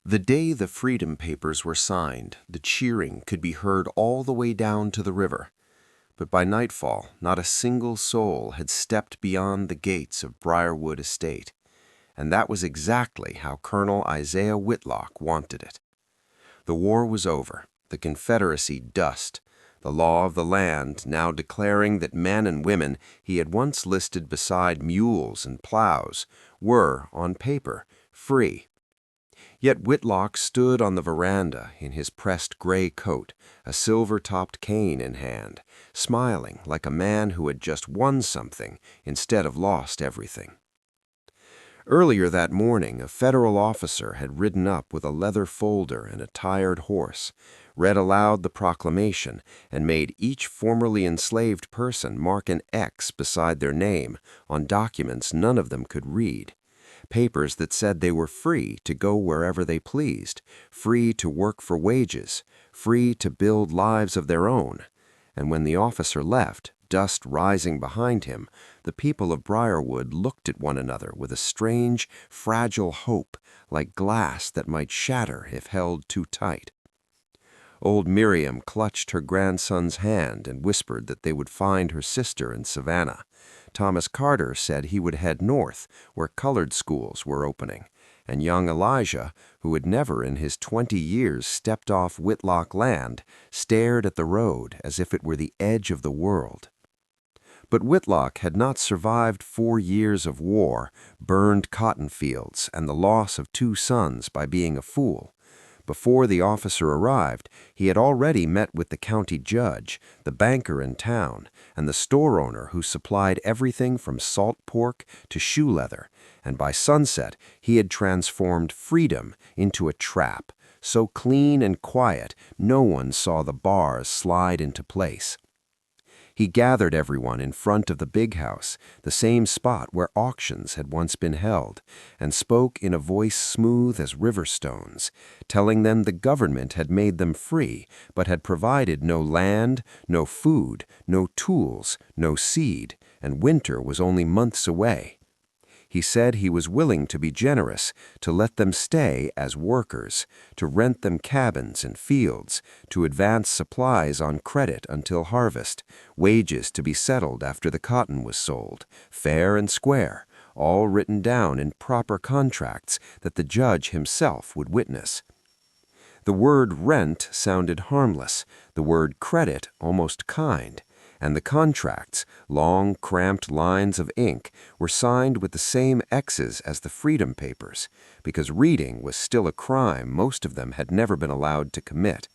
The day the Freedom Papers were signed, the cheering could be heard all the way down to the river. But by nightfall, not a single soul had stepped beyond the gates of Briarwood Estate, and that was exactly how Colonel Isaiah Whitlock wanted it. The war was over, the Confederacy dust, the law of the land now declaring that men and women he had once listed beside mules and plows were, on paper, free. Yet Whitlock stood on the veranda in his pressed gray coat, a silver-topped cane in hand, smiling like a man who had just won something instead of lost everything. Earlier that morning, a federal officer had ridden up with a leather folder and a tired horse, read aloud the proclamation, and made each formerly enslaved person mark an X beside their name on documents none of them could read. Papers that said they were free to go wherever they pleased, free to work for wages, free to build lives of their own. And when the officer left, dust rising behind him, the people of Briarwood looked at one another with a strange, fragile hope, like glass that might shatter if held too tight. Old Miriam clutched her grandson's hand and whispered that they would find her sister in Savannah. Thomas Carter said he would head north, where colored schools were opening, and young Elijah, who had never in his 20 years stepped off Whitlock land, stared at the road as if it were the edge of the world. But Whitlock had not survived 4 years of war, burned cotton fields, and the loss of 2 sons by being a fool. Before the officer arrived, he had already met with the county judge, the banker in town, and the store owner who supplied everything from salt pork to shoe leather, and by sunset he had transformed freedom into a trap, so clean and quiet no one saw the bars slide into place. He gathered everyone in front of the big house, the same spot where auctions had once been held, and spoke in a voice smooth as river stones, telling them the government had made them free, but had provided no land, no food, no tools, no seed, and winter was only months away. He said he was willing to be generous, to let them stay as workers, to rent them cabins and fields, to advance supplies on credit until harvest, wages to be settled after the cotton was sold, fair and square, all written down in proper contracts that the judge himself would witness. The word rent sounded harmless, the word credit almost kind, and the contracts, long, cramped lines of ink, were signed with the same X's as the Freedom Papers, because reading was still a crime most of them had never been allowed to commit.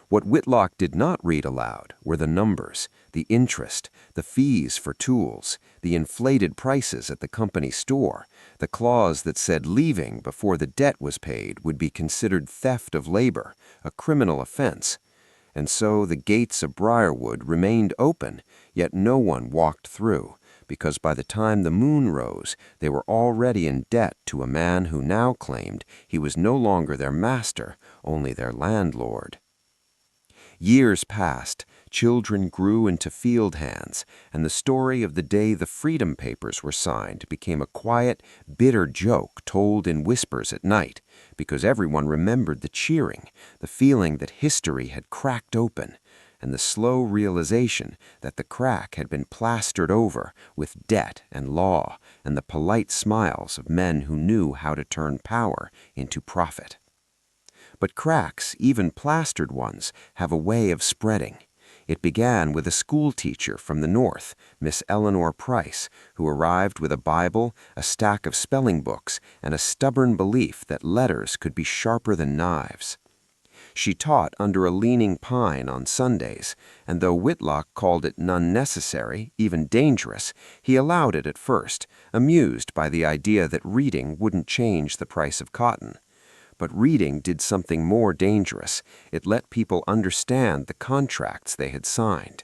What Whitlock did not read aloud were the numbers, the interest, the fees for tools, the inflated prices at the company store, the clause that said leaving before the debt was paid would be considered theft of labor, a criminal offense. And so the gates of Briarwood remained open, yet no one walked through, because by the time the moon rose, they were already in debt to a man who now claimed he was no longer their master, only their landlord. Years passed, children grew into field hands, and the story of the day the Freedom Papers were signed became a quiet, bitter joke told in whispers at night, because everyone remembered the cheering, the feeling that history had cracked open, and the slow realization that the crack had been plastered over with debt and law and the polite smiles of men who knew how to turn power into profit. But cracks, even plastered ones, have a way of spreading. It began with a school teacher from the North, Miss Eleanor Price, who arrived with a Bible, a stack of spelling books, and a stubborn belief that letters could be sharper than knives. She taught under a leaning pine on Sundays, and though Whitlock called it none necessary, even dangerous, he allowed it at first, amused by the idea that reading wouldn't change the price of cotton. But reading did something more dangerous. It let people understand the contracts they had signed.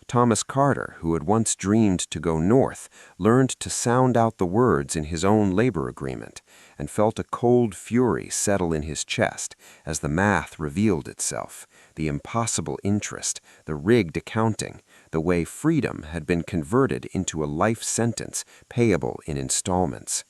Thomas Carter, who had once dreamed to go north, learned to sound out the words in his own labor agreement, and felt a cold fury settle in his chest as the math revealed itself, the impossible interest, the rigged accounting, the way freedom had been converted into a life sentence payable in installments.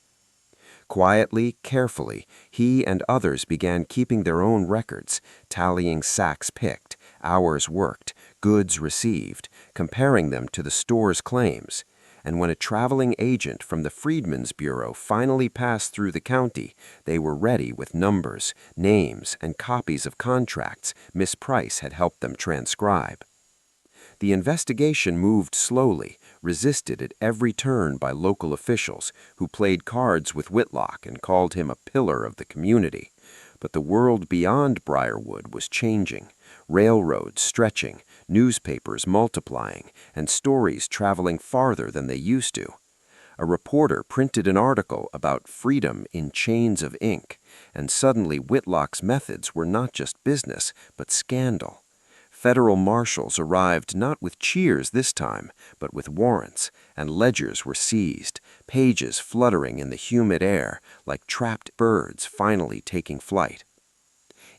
Quietly, carefully, he and others began keeping their own records, tallying sacks picked, hours worked, goods received, comparing them to the store's claims. And when a traveling agent from the Freedmen's Bureau finally passed through the county, they were ready with numbers, names, and copies of contracts Miss Price had helped them transcribe. The investigation moved slowly, resisted at every turn by local officials who played cards with Whitlock and called him a pillar of the community. But the world beyond Briarwood was changing, railroads stretching, newspapers multiplying, and stories traveling farther than they used to. A reporter printed an article about freedom in chains of ink, and suddenly Whitlock's methods were not just business, but scandal. Federal marshals arrived not with cheers this time, but with warrants, and ledgers were seized, pages fluttering in the humid air like trapped birds finally taking flight.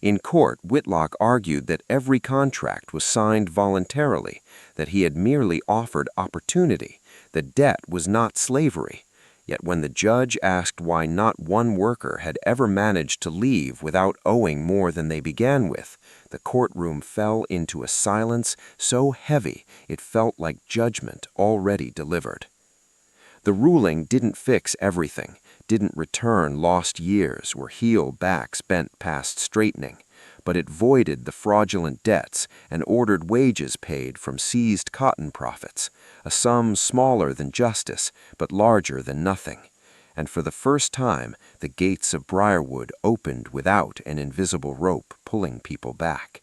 In court, Whitlock argued that every contract was signed voluntarily, that he had merely offered opportunity, that debt was not slavery. Yet when the judge asked why not one worker had ever managed to leave without owing more than they began with, the courtroom fell into a silence so heavy it felt like judgment already delivered. The ruling didn't fix everything, didn't return lost years or heal backs bent past straightening, but it voided the fraudulent debts and ordered wages paid from seized cotton profits, a sum smaller than justice but larger than nothing. And for the first time, the gates of Briarwood opened without an invisible rope pulling people back.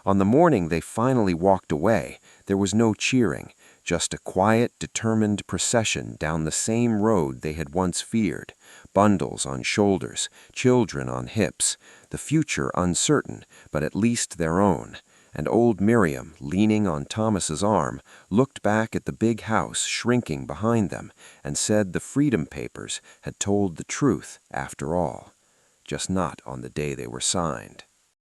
On the morning they finally walked away, there was no cheering, just a quiet, determined procession down the same road they had once feared, bundles on shoulders, children on hips, the future uncertain, but at least their own. And old Miriam, leaning on Thomas's arm, looked back at the big house shrinking behind them and said the Freedom Papers had told the truth after all, just not on the day they were signed.